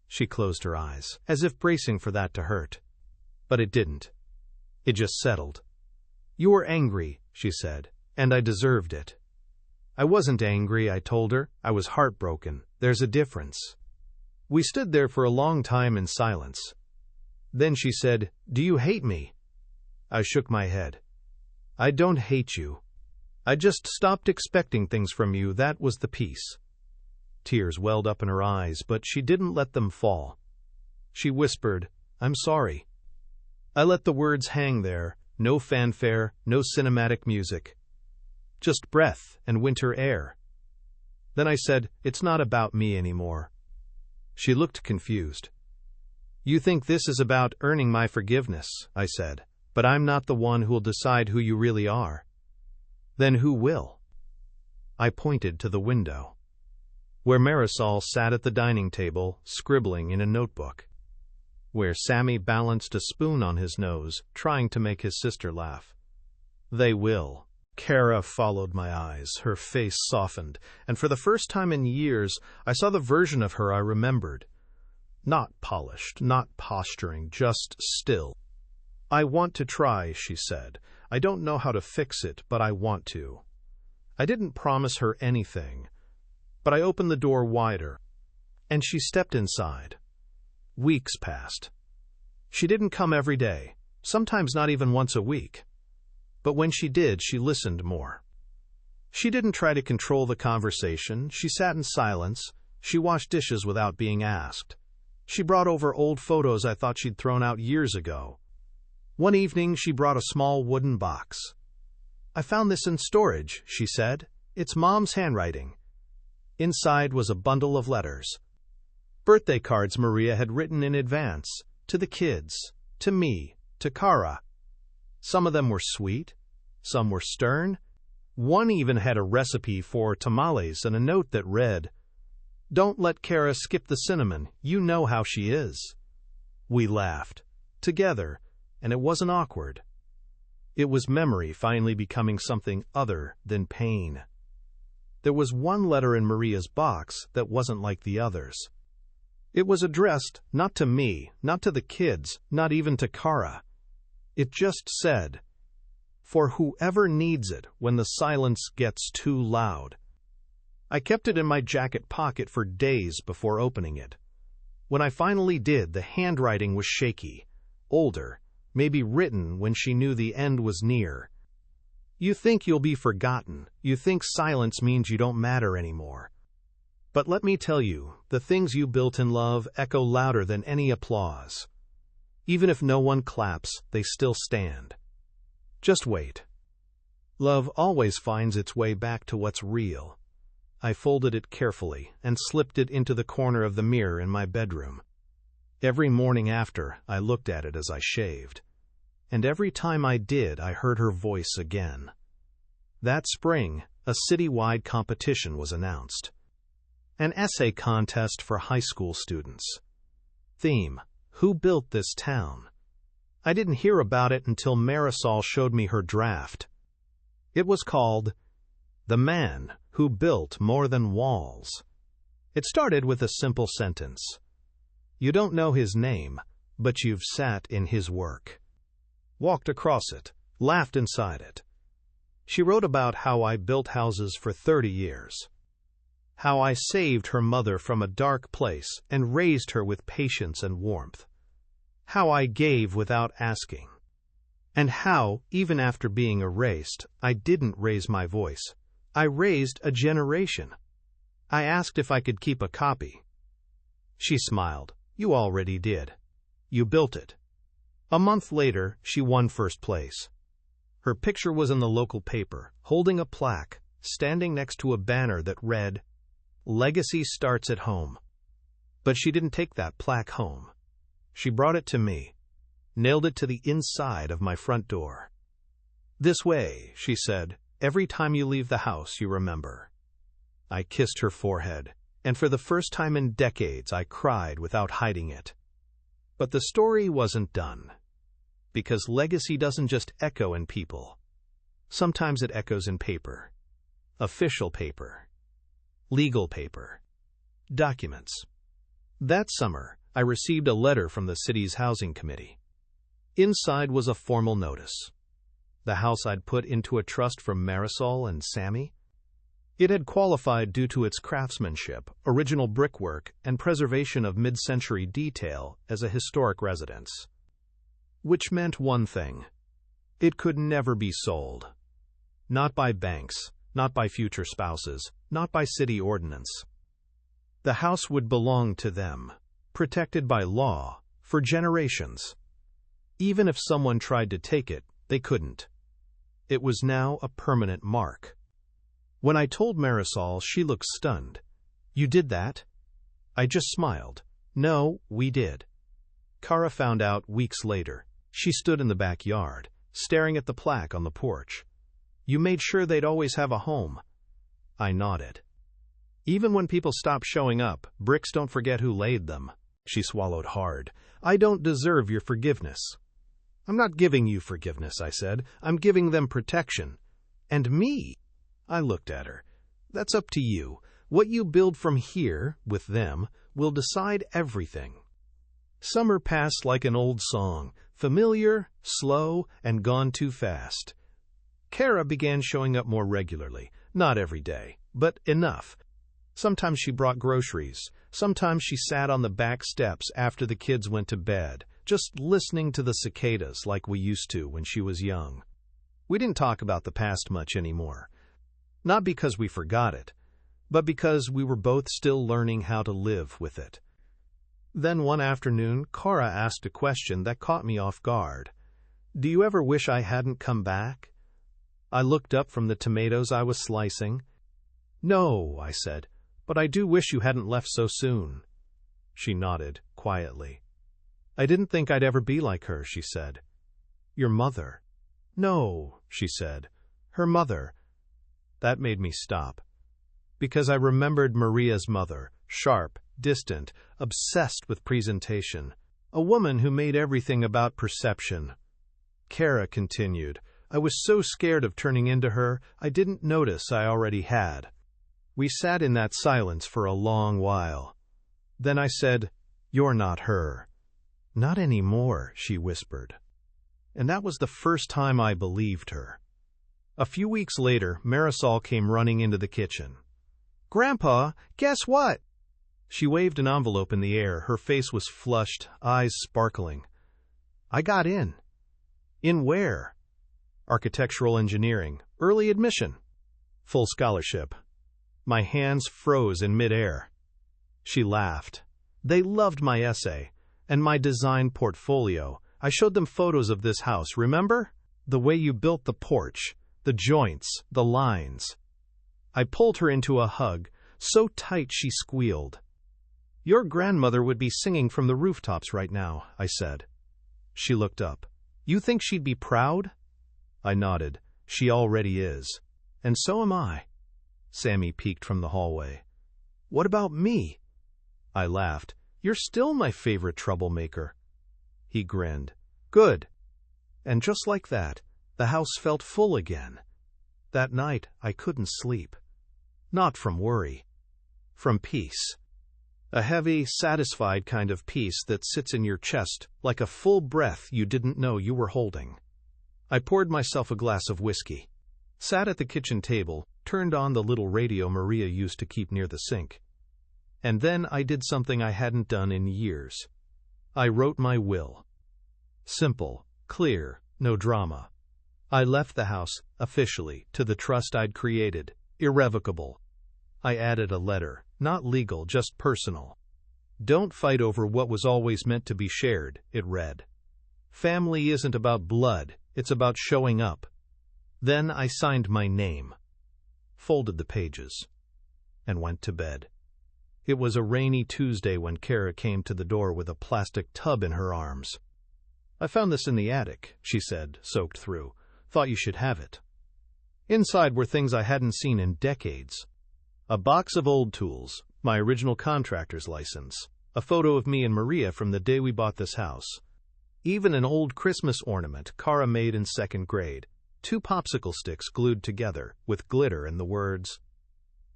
She closed her eyes, as if bracing for that to hurt. But it didn't. It just settled. "You were angry," she said, "and I deserved it." "I wasn't angry," I told her. "I was heartbroken. There's a difference." We stood there for a long time in silence. Then she said, "Do you hate me?" I shook my head. "I don't hate you. I just stopped expecting things from you, that was the piece." Tears welled up in her eyes, but she didn't let them fall. She whispered, "I'm sorry." I let the words hang there, no fanfare, no cinematic music. Just breath and winter air. Then I said, "It's not about me anymore." She looked confused. "You think this is about earning my forgiveness," I said, "but I'm not the one who'll decide who you really are." "Then who will?" I pointed to the window, where Marisol sat at the dining table, scribbling in a notebook, where Sammy balanced a spoon on his nose, trying to make his sister laugh. "They will." Kara followed my eyes, her face softened, and for the first time in years, I saw the version of her I remembered. Not polished, not posturing, just still. "I want to try," she said. "I don't know how to fix it, but I want to." I didn't promise her anything, but I opened the door wider, and she stepped inside. Weeks passed. She didn't come every day, sometimes not even once a week. But when she did, she listened more. She didn't try to control the conversation. She sat in silence. She washed dishes without being asked. She brought over old photos I thought she'd thrown out years ago. One evening, she brought a small wooden box. "I found this in storage," she said. "It's Mom's handwriting." Inside was a bundle of letters. Birthday cards Maria had written in advance, to the kids, to me, to Kara. Some of them were sweet, some were stern. One even had a recipe for tamales and a note that read, "Don't let Kara skip the cinnamon, you know how she is." We laughed, together, and it wasn't awkward. It was memory finally becoming something other than pain. There was one letter in Maria's box that wasn't like the others. It was addressed not to me, not to the kids, not even to Kara. It just said, "For whoever needs it when the silence gets too loud." I kept it in my jacket pocket for days before opening it. When I finally did, the handwriting was shaky, older, maybe written when she knew the end was near. You think you'll be forgotten. You think silence means you don't matter anymore. But let me tell you, the things you built in love echo louder than any applause. Even if no one claps, they still stand. Just wait. Love always finds its way back to what's real. I folded it carefully and slipped it into the corner of the mirror in my bedroom. Every morning after, I looked at it as I shaved. And every time I did, I heard her voice again. That spring, a citywide competition was announced. An essay contest for high school students. Theme: Who built this town? I didn't hear about it until Marisol showed me her draft. It was called The Man Who Built More Than Walls. It started with a simple sentence. You don't know his name, but you've sat in his work. Walked across it, laughed inside it. She wrote about how I built houses for 30 years. How I saved her mother from a dark place and raised her with patience and warmth. How I gave without asking. And how, even after being erased, I didn't raise my voice. I raised a generation. I asked if I could keep a copy. She smiled. You already did. You built it. A month later, she won first place. Her picture was in the local paper, holding a plaque, standing next to a banner that read, Legacy starts at home. But she didn't take that plaque home. She brought it to me, nailed it to the inside of my front door. This way, she said, every time you leave the house, you remember. I kissed her forehead, and for the first time in decades, I cried without hiding it. But the story wasn't done. Because legacy doesn't just echo in people. Sometimes it echoes in paper. Official paper. Legal paper. Documents. That summer, I received a letter from the city's housing committee. Inside was a formal notice. The house I'd put into a trust from Marisol and Sammy. It had qualified due to its craftsmanship, original brickwork, and preservation of mid-century detail as a historic residence. Which meant one thing. It could never be sold. Not by banks, not by future spouses, not by city ordinance. The house would belong to them, protected by law, for generations. Even if someone tried to take it, they couldn't. It was now a permanent mark. When I told Marisol, she looked stunned. You did that? I just smiled. No, we did. Kara found out weeks later. She stood in the backyard, staring at the plaque on the porch. You made sure they'd always have a home. I nodded. Even when people stop showing up, bricks don't forget who laid them. She swallowed hard. I don't deserve your forgiveness. I'm not giving you forgiveness, I said. I'm giving them protection. And me? I looked at her. That's up to you. What you build from here, with them, will decide everything. Summer passed like an old song, familiar, slow, and gone too fast. Kara began showing up more regularly, not every day, but enough. Sometimes she brought groceries. Sometimes she sat on the back steps after the kids went to bed, just listening to the cicadas like we used to when she was young. We didn't talk about the past much anymore. Not because we forgot it, but because we were both still learning how to live with it. Then one afternoon, Kara asked a question that caught me off guard. Do you ever wish I hadn't come back? I looked up from the tomatoes I was slicing. No, I said, but I do wish you hadn't left so soon. She nodded, quietly. I didn't think I'd ever be like her, she said. Your mother. No, she said. Her mother. That made me stop. Because I remembered Maria's mother, sharp, distant, obsessed with presentation. A woman who made everything about perception. Kara continued. I was so scared of turning into her, I didn't notice I already had. We sat in that silence for a long while. Then I said, You're not her. Not anymore, she whispered. And that was the first time I believed her. A few weeks later, Marisol came running into the kitchen. Grandpa, guess what? She waved an envelope in the air. Her face was flushed, eyes sparkling. I got in. In where? Architectural engineering, early admission, full scholarship. My hands froze in midair. She laughed. They loved my essay and my design portfolio. I showed them photos of this house, remember? The way you built the porch, the joints, the lines. I pulled her into a hug, so tight she squealed. Your grandmother would be singing from the rooftops right now, I said. She looked up. You think she'd be proud? I nodded. She already is. And so am I. Sammy peeked from the hallway. What about me? I laughed. You're still my favorite troublemaker. He grinned. Good. And just like that, the house felt full again. That night, I couldn't sleep. Not from worry. From peace. A heavy, satisfied kind of peace that sits in your chest like a full breath you didn't know you were holding. I poured myself a glass of whiskey, sat at the kitchen table, turned on the little radio Maria used to keep near the sink. And then I did something I hadn't done in years. I wrote my will. Simple, clear, no drama. I left the house, officially, to the trust I'd created, irrevocable. I added a letter, not legal, just personal. Don't fight over what was always meant to be shared, it read. Family isn't about blood, it's about showing up. Then I signed my name, folded the pages, and went to bed. It was a rainy Tuesday when Kara came to the door with a plastic tub in her arms. I found this in the attic, she said, soaked through. Thought you should have it. Inside were things I hadn't seen in decades. A box of old tools, my original contractor's license, a photo of me and Maria from the day we bought this house. Even an old Christmas ornament Kara made in second grade, 2 popsicle sticks glued together with glitter and the words,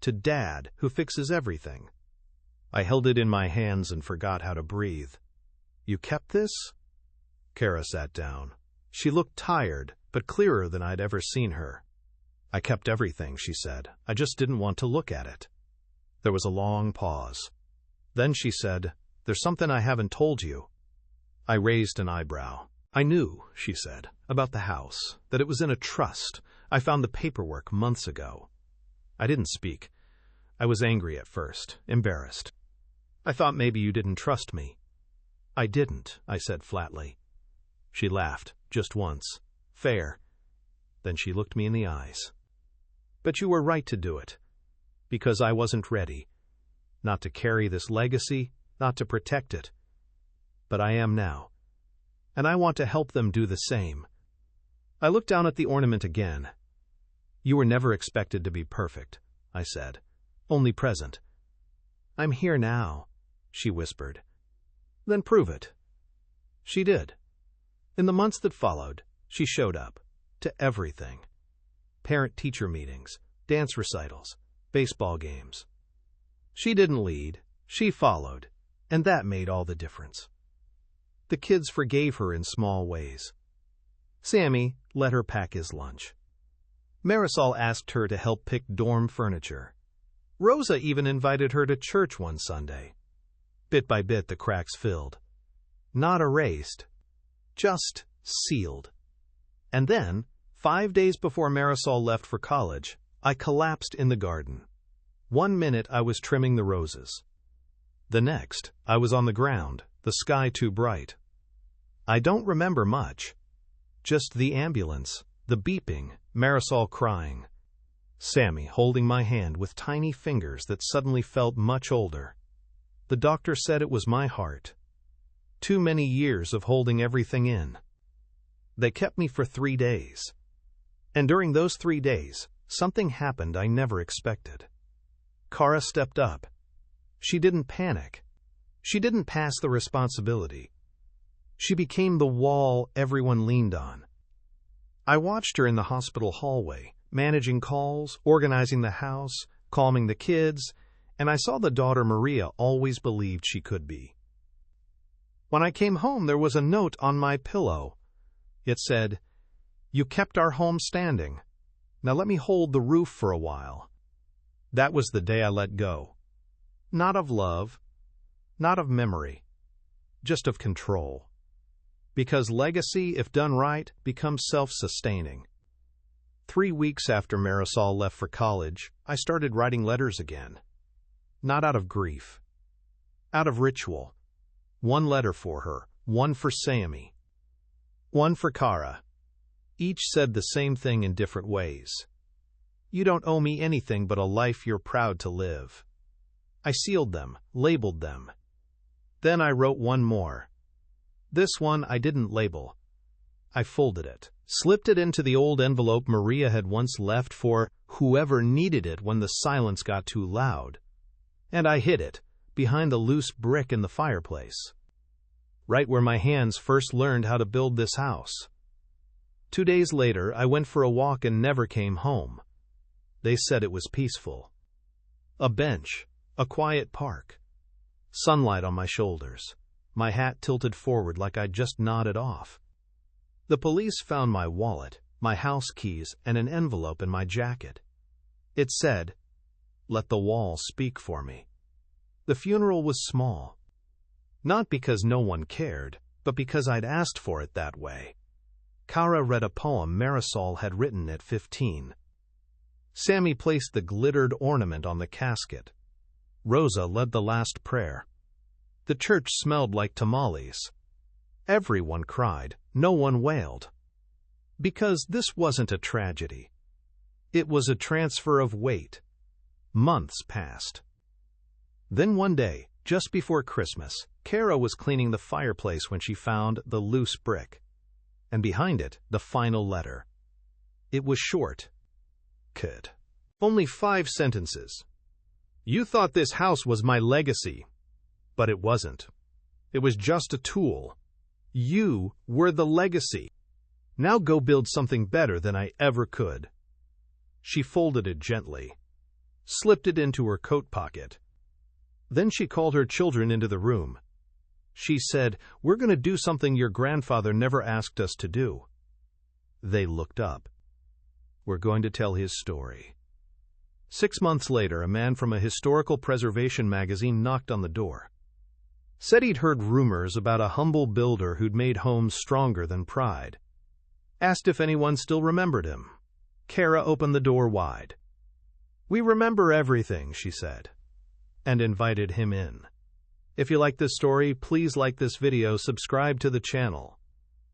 "To Dad, who fixes everything." I held it in my hands and forgot how to breathe. You kept this? Kara sat down. She looked tired, but clearer than I'd ever seen her. I kept everything, she said. I just didn't want to look at it. There was a long pause. Then she said, There's something I haven't told you. I raised an eyebrow. I knew, she said, about the house, that it was in a trust. I found the paperwork months ago. I didn't speak. I was angry at first, embarrassed. I thought maybe you didn't trust me. I didn't, I said flatly. She laughed, just once. Fair. Then she looked me in the eyes. But you were right to do it. Because I wasn't ready. Not to carry this legacy, not to protect it. But I am now. And I want to help them do the same. I looked down at the ornament again. You were never expected to be perfect, I said. Only present. I'm here now, she whispered. Then prove it. She did. In the months that followed, she showed up. To everything. Parent-teacher meetings, dance recitals, baseball games. She didn't lead, she followed, and that made all the difference. The kids forgave her in small ways. Sammy let her pack his lunch. Marisol asked her to help pick dorm furniture. Rosa even invited her to church one Sunday. Bit by bit, the cracks filled. Not erased, just sealed. And then, 5 days before Marisol left for college, I collapsed in the garden. 1 minute I was trimming the roses. The next, I was on the ground, the sky too bright. I don't remember much. Just the ambulance, the beeping, Marisol crying. Sammy holding my hand with tiny fingers that suddenly felt much older. The doctor said it was my heart. Too many years of holding everything in. They kept me for 3 days. And during those 3 days, something happened I never expected. Kara stepped up. She didn't panic. She didn't pass the responsibility. She became the wall everyone leaned on. I watched her in the hospital hallway, managing calls, organizing the house, calming the kids, and I saw the daughter Maria always believed she could be. When I came home, there was a note on my pillow. It said, "You kept our home standing. Now let me hold the roof for a while." That was the day I let go. Not of love, not of memory, just of control. Because legacy, if done right, becomes self-sustaining. 3 weeks after Marisol left for college, I started writing letters again. Not out of grief. Out of ritual. One letter for her, one for Sammy, one for Kara. Each said the same thing in different ways. You don't owe me anything but a life you're proud to live. I sealed them, labeled them. Then I wrote one more. This one I didn't label. I folded it, slipped it into the old envelope Maria had once left for whoever needed it when the silence got too loud. And I hid it, behind the loose brick in the fireplace. Right where my hands first learned how to build this house. 2 days later, I went for a walk and never came home. They said it was peaceful. A bench, a quiet park. Sunlight on my shoulders, my hat tilted forward like I'd just nodded off. The police found my wallet, my house keys, and an envelope in my jacket. It said, "Let the walls speak for me." The funeral was small. Not because no one cared, but because I'd asked for it that way. Kara read a poem Marisol had written at 15. Sammy placed the glittered ornament on the casket. Rosa led the last prayer. The church smelled like tamales. Everyone cried, no one wailed. Because this wasn't a tragedy. It was a transfer of weight. Months passed. Then one day, just before Christmas, Kara was cleaning the fireplace when she found the loose brick. And behind it, the final letter. It was short. Kid. Only 5 sentences. You thought this house was my legacy. But it wasn't. It was just a tool. You were the legacy. Now go build something better than I ever could. She folded it gently, slipped it into her coat pocket. Then she called her children into the room. She said, "We're going to do something your grandfather never asked us to do." They looked up. We're going to tell his story. 6 months later, a man from a historical preservation magazine knocked on the door. Said he'd heard rumors about a humble builder who'd made homes stronger than pride. Asked if anyone still remembered him. Kara opened the door wide. "We remember everything," she said, and invited him in. If you like this story, please like this video, subscribe to the channel,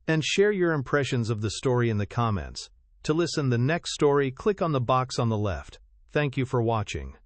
and share your impressions of the story in the comments. To listen the next story, click on the box on the left. Thank you for watching.